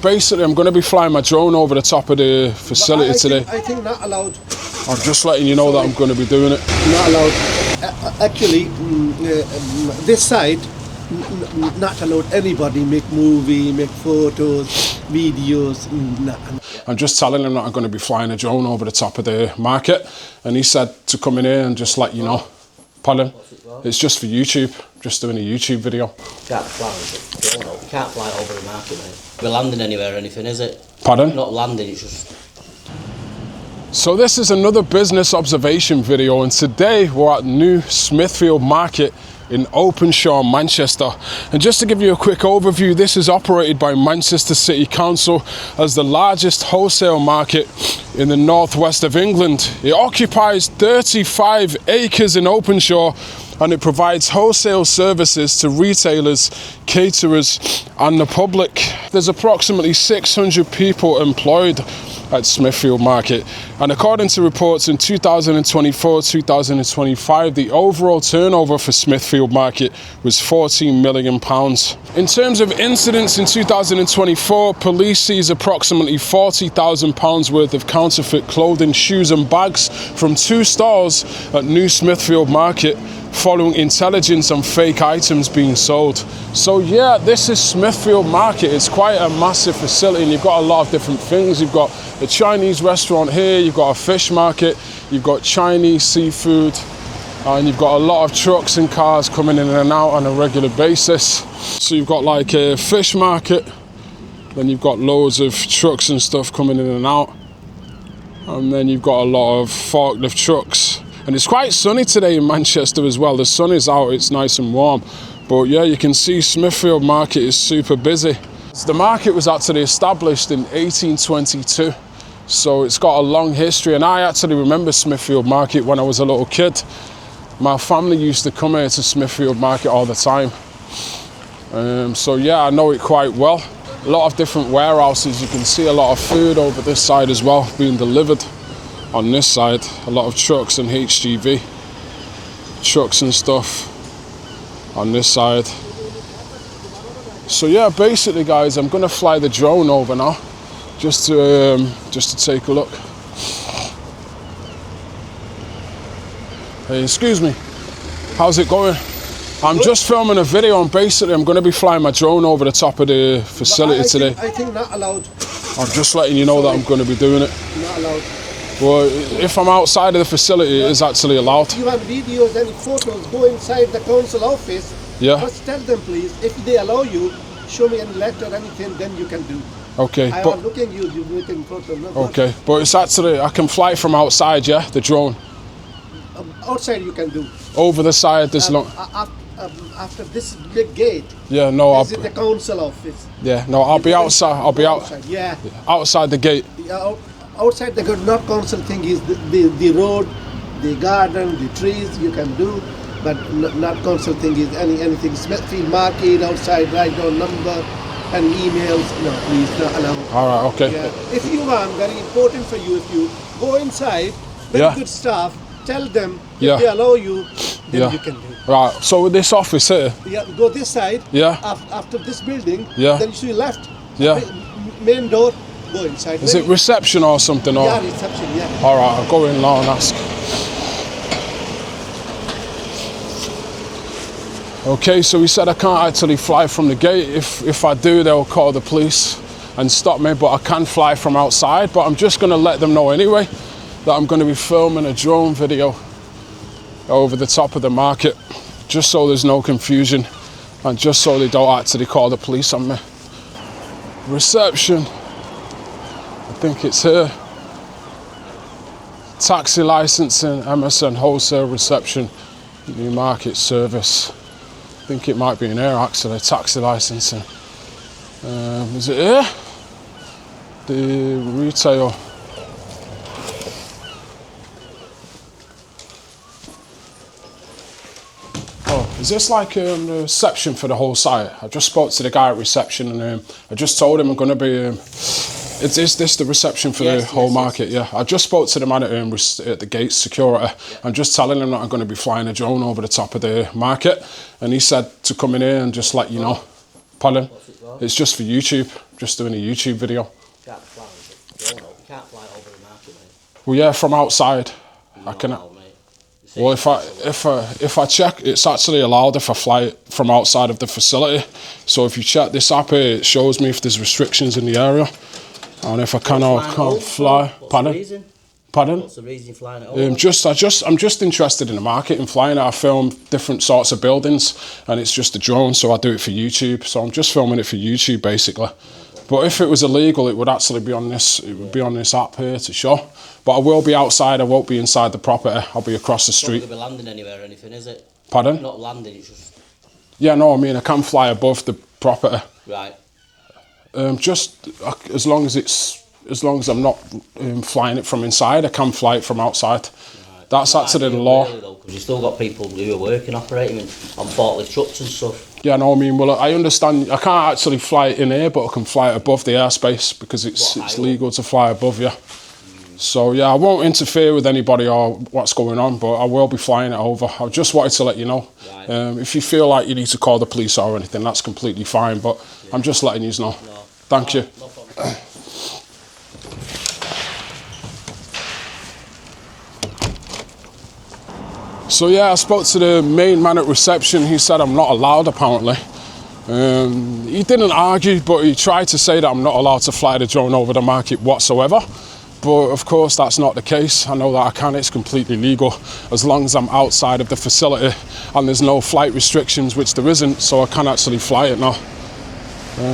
Basically, I'm going to be flying my drone over the top of the facility today. I think not allowed. I'm just letting you know that I'm going to be doing it. Not allowed. Actually, this side, not allowed anybody make movie, make photos, videos. I'm just telling him that I'm going to be flying a drone over the top of the market, and he said to come in here and just let you know. Pardon? It's just for YouTube. Just doing a YouTube video. You can't fly over the market, mate. We're landing anywhere or anything, is it? Pardon? Not landing, it's just... So this is another business observation video, and today we're at new Smithfield Market in Openshaw, Manchester. And just to give you a quick overview, this is operated by Manchester City Council as the largest wholesale market in the northwest of England. It occupies 35 acres in Openshaw, and it provides wholesale services to retailers, caterers and the public. There's approximately 600 people employed at Smithfield Market, and according to reports in 2024-2025, the overall turnover for Smithfield Market was £14 million. In terms of incidents in 2024, police seized approximately £40,000 worth of counterfeit clothing, shoes and bags from 2 stores at New Smithfield Market, following intelligence on fake items being sold. So yeah, this is Smithfield Market. It's quite a massive facility, and you've got a lot of different things. You've got a Chinese restaurant here, you've got a fish market, you've got Chinese seafood, and you've got a lot of trucks and cars coming in and out on a regular basis. So you've got like a fish market, then you've got loads of trucks and stuff coming in and out, and then you've got a lot of forklift trucks. And it's quite sunny today in Manchester as well. The sun is out, it's nice and warm. But yeah, you can see Smithfield Market is super busy. The market was actually established in 1822, so it's got a long history. And I actually remember Smithfield Market when I was a little kid. My family used to come here to Smithfield Market all the time. So yeah, I know it quite well. A lot of different warehouses. You can see a lot of food over this side as well being delivered. On this side, a lot of trucks and HGV trucks and stuff on this side. So yeah, basically guys, I'm gonna fly the drone over now just to take a look. Hey, excuse me, how's it going? I'm just filming a video, and basically I'm going to be flying my drone over the top of the facility today. I think not allowed. I'm just letting you know that I'm going to be doing it. Not allowed. Well, if I'm outside of the facility, it is actually allowed. If you have videos and photos, go inside the council office. Yeah. First tell them, please, if they allow you, show me a letter or anything, then you can do. Okay. I am looking you making photos. Okay, but it's actually, I can fly from outside, yeah, the drone. Outside you can do. Over the side, there's long. After this big gate. Yeah, no, I'll. Is it the council office? Yeah, no, I'll be outside. I'll be outside. Yeah. Outside the gate. Outside the gate, not council thing is the road, the garden, the trees you can do, but not council thing is anything. Smithfield Market outside, write down number and emails. No, please, not allowed. All right, okay. Yeah. If you want, very important for you, if you go inside, very good staff, tell them if they allow you, then you can do. Right, so with this office here? Yeah, go this side. Yeah. After this building, yeah. then you see left. Yeah. Main door, go inside. Is it reception or something? Or? Yeah, reception, yeah. All right, I'll go in now and ask. Okay, so he said I can't actually fly from the gate. If I do, they'll call the police and stop me, but I can fly from outside. But I'm just going to let them know anyway that I'm going to be filming a drone video over the top of the market, just so there's no confusion and just so they don't actually call the police on me. Reception, I think it's here. Taxi licensing, MSN wholesale reception, new market service. I think it might be in here actually, taxi licensing. Is it here? The retail. Is this like the reception for the whole site? I just spoke to the guy at reception, and I just told him I'm going to be... is this the reception for the whole market? Yeah. I just spoke to the man at the gate security. I'm just telling him that I'm going to be flying a drone over the top of the market, and he said to come in here and just let you know. Pardon? What's it for? It's just for YouTube. Just doing a YouTube video. Can't fly with it. You can't fly it over the market, mate. Well, yeah, from outside. I can. Allowed, mate. Well, if I check, it's actually allowed if I fly it from outside of the facility. So if you check this app here, it shows me if there's restrictions in the area, and if I can or can't fly. Pardon? What's the reason? Pardon? What's the reason you're flying it over? I'm just interested in the market and flying it. I film different sorts of buildings, and it's just a drone, so I do it for YouTube. So I'm just filming it for YouTube, basically. But if it was illegal, it would actually be on this. It would be on this app here to show. But I will be outside. I won't be inside the property. I'll be across the street. It's not going to be landing anywhere or anything, is it? Pardon? Not landing. It's just. Yeah, no. I mean, I can fly above the property. Right. Just as long as I'm not flying it from inside, I can fly it from outside. Right. That's actually the law. Because you still got people who are working, operating on forklift trucks and stuff. Yeah, no, I mean, well, I understand. I can't actually fly it in here, but I can fly it above the airspace because it's legal to fly above you. So yeah, I won't interfere with anybody or what's going on, but I will be flying it over. I just wanted to let you know. Right. If you feel like you need to call the police or anything, that's completely fine. But yeah. I'm just letting you know. No. Thank you. No problem. So yeah, I spoke to the main man at reception. He said I'm not allowed, apparently. He didn't argue, but he tried to say that I'm not allowed to fly the drone over the market whatsoever. But of course, that's not the case. I know that I can. It's completely legal as long as I'm outside of the facility and there's no flight restrictions, which there isn't, so I can actually fly it now.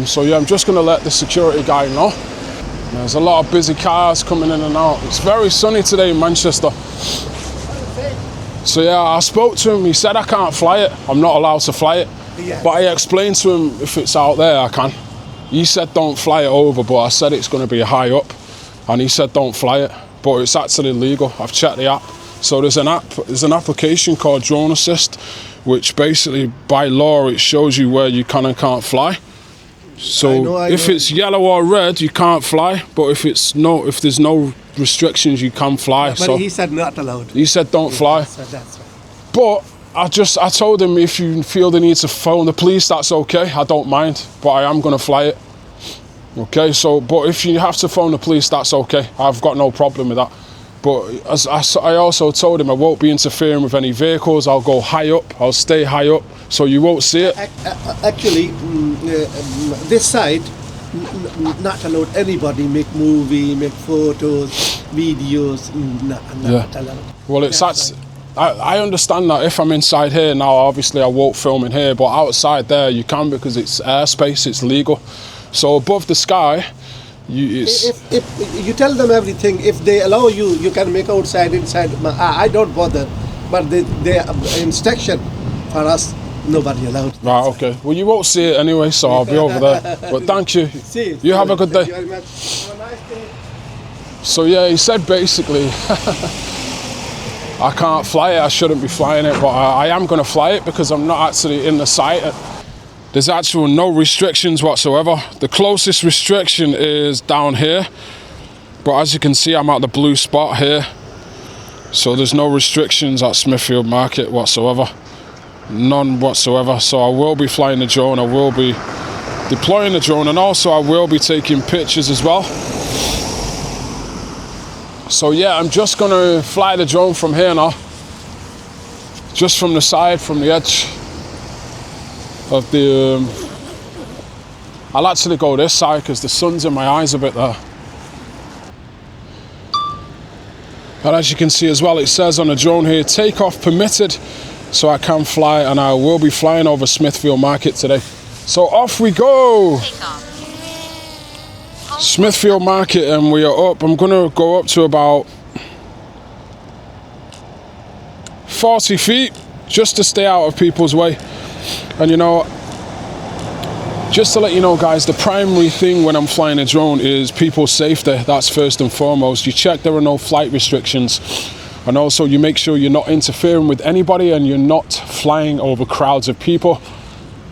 So yeah, I'm just going to let the security guy know. There's a lot of busy cars coming in and out. It's very sunny today in Manchester. So yeah, I spoke to him. He said I can't fly it. I'm not allowed to fly it. Yeah. But I explained to him if it's out there, I can. He said don't fly it over, but I said it's going to be high up. And he said don't fly it, but it's actually legal. I've checked the app. So there's an application called Drone Assist, which basically by law it shows you where you can and can't fly. So if it's yellow or red, you can't fly. But if there's no restrictions, you can fly. But so he said not allowed. He said don't fly. So that's right. But I told him if you feel the need to phone the police, that's okay. I don't mind, but I am going to fly it. Okay, so, but if you have to phone the police, that's okay. I've got no problem with that. But as I also told him I won't be interfering with any vehicles. I'll go high up. I'll stay high up, so you won't see it. Actually, this side, not allowed anybody make movie, make photos, videos, not allowed. Well, I understand that if I'm inside here now, obviously I won't film in here, but outside there you can because it's airspace, it's legal. So above the sky, if you tell them everything, if they allow you, you can make outside, inside. I don't bother, but the instruction for us, nobody allowed. Right, okay. Well, you won't see it anyway, so I'll be over there. But thank you. You have a good day. Thank you very much. Have a nice day. So yeah, he said basically, I can't fly it, I shouldn't be flying it, but I am going to fly it because I'm not actually in the site. There's actually no restrictions whatsoever. The closest restriction is down here, but as you can see, I'm at the blue spot here. So there's no restrictions at Smithfield Market whatsoever. None whatsoever. So I will be flying the drone, I will be deploying the drone, and also I will be taking pictures as well. So yeah, I'm just gonna fly the drone from here now. Just from the side, from the edge of the... I'll actually go this side because the sun's in my eyes a bit there. And as you can see as well, it says on the drone here, takeoff permitted, so I can fly, and I will be flying over Smithfield Market today. So off we go! Smithfield Market, and we are up. I'm gonna go up to about 40 feet, just to stay out of people's way. And you know, just to let you know guys, the primary thing when I'm flying a drone is people's safety. That's first and foremost. You check there are no flight restrictions, and also you make sure you're not interfering with anybody and you're not flying over crowds of people.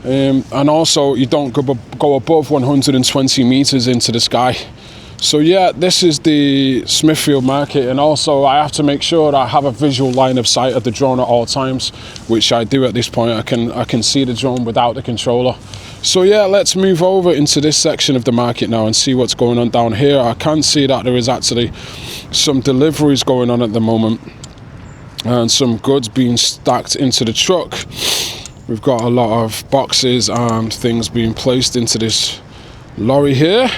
And also you don't go above 120 meters into the sky. So yeah, this is the Smithfield Market, and also I have to make sure that I have a visual line of sight of the drone at all times, which I do at this point. I can see the drone without the controller. So yeah, let's move over into this section of the market now and see what's going on down here. I can see that there is actually some deliveries going on at the moment and some goods being stacked into the truck. We've got a lot of boxes and things being placed into this lorry here.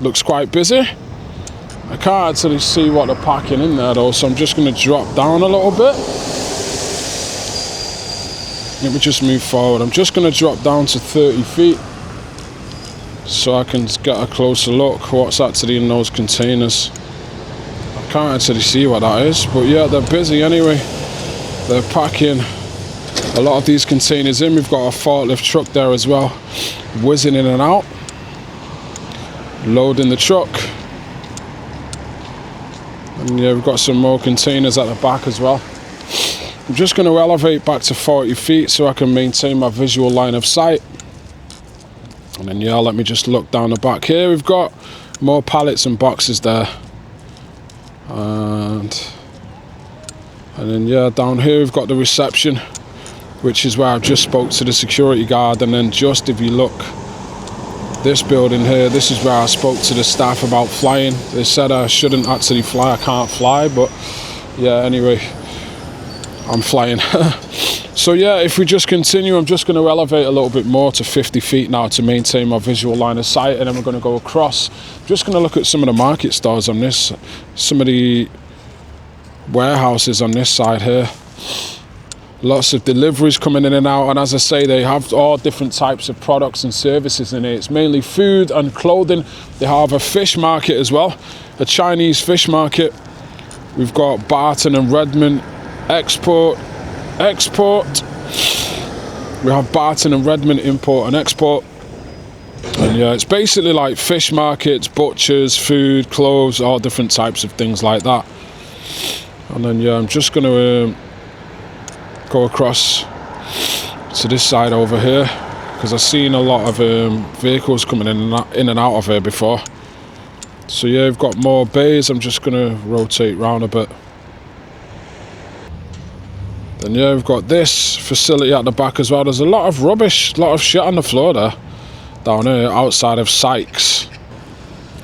Looks quite busy. I can't actually see what they're packing in there though, so I'm just going to drop down a little bit. Let me just move forward. I'm just going to drop down to 30 feet so I can get a closer look what's actually in those containers. I can't actually see what that is, but yeah, they're busy anyway. They're packing a lot of these containers in. We've got a forklift truck there as well, whizzing in and out, loading the truck. And yeah, we've got some more containers at the back as well. I'm just going to elevate back to 40 feet so I can maintain my visual line of sight. And then yeah, let me just look down the back here. We've got more pallets and boxes there. And then yeah, down here we've got the reception, which is where I've just spoke to the security guard. And then just if you look, this building here, this is where I spoke to the staff about flying. They said I shouldn't actually fly, I can't fly, but yeah, anyway, I'm flying. So yeah, if we just continue, I'm just going to elevate a little bit more to 50 feet now to maintain my visual line of sight, and then we're going to go across. Just going to look at some of the market stores on this, some of the warehouses on this side here. Lots of deliveries coming in and out, and as I say, they have all different types of products and services in it. It's mainly food and clothing. They have a fish market as well, a Chinese fish market. We've got Barton and Redmond export. We have Barton and Redmond import and export. And yeah, it's basically like fish markets, butchers, food, clothes, all different types of things like that. And then yeah, I'm just going to go across to this side over here because I've seen a lot of vehicles coming in and out of here before. So yeah, we've got more bays. I'm just going to rotate round a bit. Then yeah, we've got this facility at the back as well. There's a lot of rubbish, a lot of shit on the floor there, down here outside of Sykes.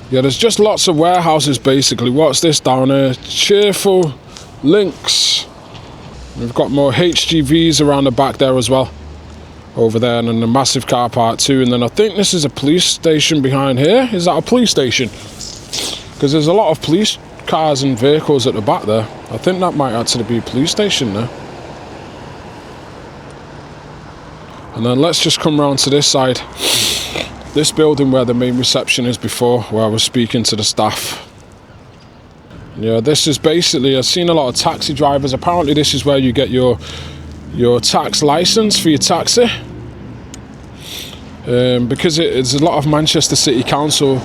Yeah, there's just lots of warehouses basically. What's this down here? Cheerful Links. We've got more HGVs around the back there as well, over there, and then the massive car park too. And then I think this is a police station behind here. Is that a police station? Because there's a lot of police cars and vehicles at the back there. I think that might actually be a police station there. And then let's just come round to this side. This building where the main reception is before, where I was speaking to the staff. Yeah, this is basically, I've seen a lot of taxi drivers. Apparently this is where you get your tax license for your taxi. Because it's a lot of Manchester City Council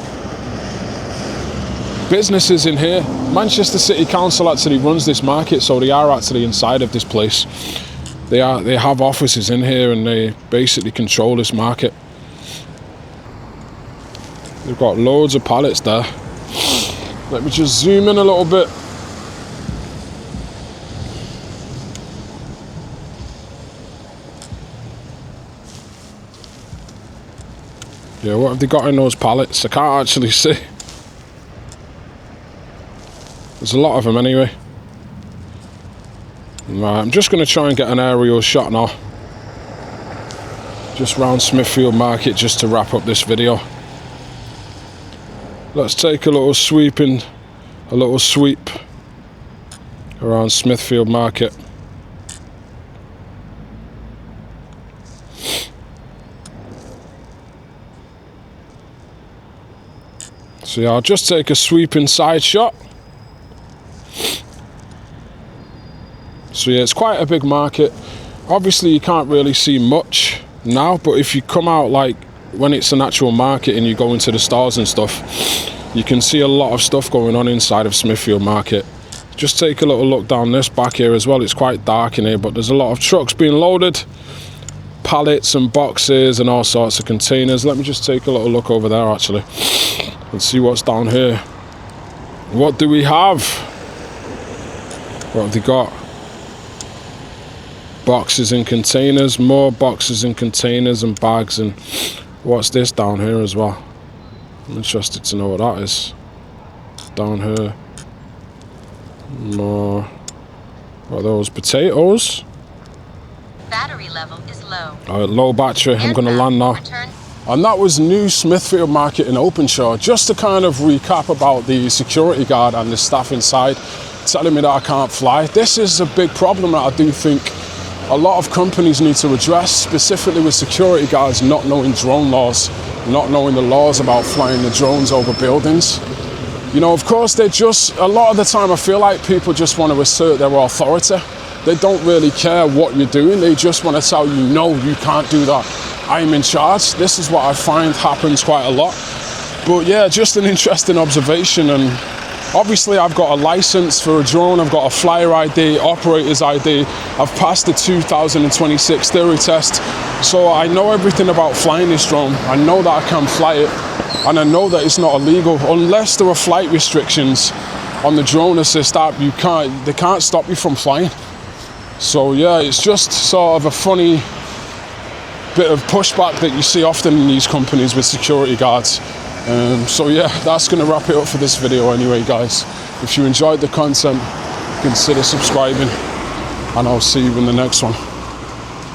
businesses in here. Manchester City Council actually runs this market, so they are actually inside of this place. They have offices in here and they basically control this market. They've got loads of pallets there. Let me just zoom in a little bit. Yeah, what have they got in those pallets? I can't actually see. There's a lot of them anyway. Right, I'm just going to try and get an aerial shot now. Just round Smithfield Market just to wrap up this video. Let's take a little sweep around Smithfield Market. So yeah, I'll just take a sweeping side shot. So yeah, it's quite a big market. Obviously you can't really see much now, but if you come out like when it's an actual market and you go into the stores and stuff, you can see a lot of stuff going on inside of Smithfield Market. Just take a little look down this back here as well. It's quite dark in here, but there's a lot of trucks being loaded, pallets and boxes and all sorts of containers. Let me just take a little look over there actually and see what's down here. What do we have? What have they got? Boxes and containers, more boxes and containers and bags and What's this down here as well? I'm interested to know what that is. Down here. No. What are those? Potatoes? Battery level is low. Low battery. I'm going to land now. And that was New Smithfield Market in Openshaw. Just to kind of recap about the security guard and the staff inside telling me that I can't fly. This is a big problem that I do think a lot of companies need to address, specifically with security guards not knowing drone laws, not knowing the laws about flying the drones over buildings. You know, of course, a lot of the time I feel like people just want to assert their authority. They don't really care what you're doing. They just want to tell you, no, you can't do that. I'm in charge. This is what I find happens quite a lot. But yeah, just an interesting observation. And obviously I've got a license for a drone. I've got a flyer ID, operator's ID. I've passed the 2026 theory test. So I know everything about flying this drone. I know that I can fly it. And I know that it's not illegal. Unless there are flight restrictions on the drone assist app, they can't stop you from flying. So yeah, it's just sort of a funny bit of pushback that you see often in these companies with security guards. So yeah, that's going to wrap it up for this video anyway, guys. If you enjoyed the content, consider subscribing, and I'll see you in the next one.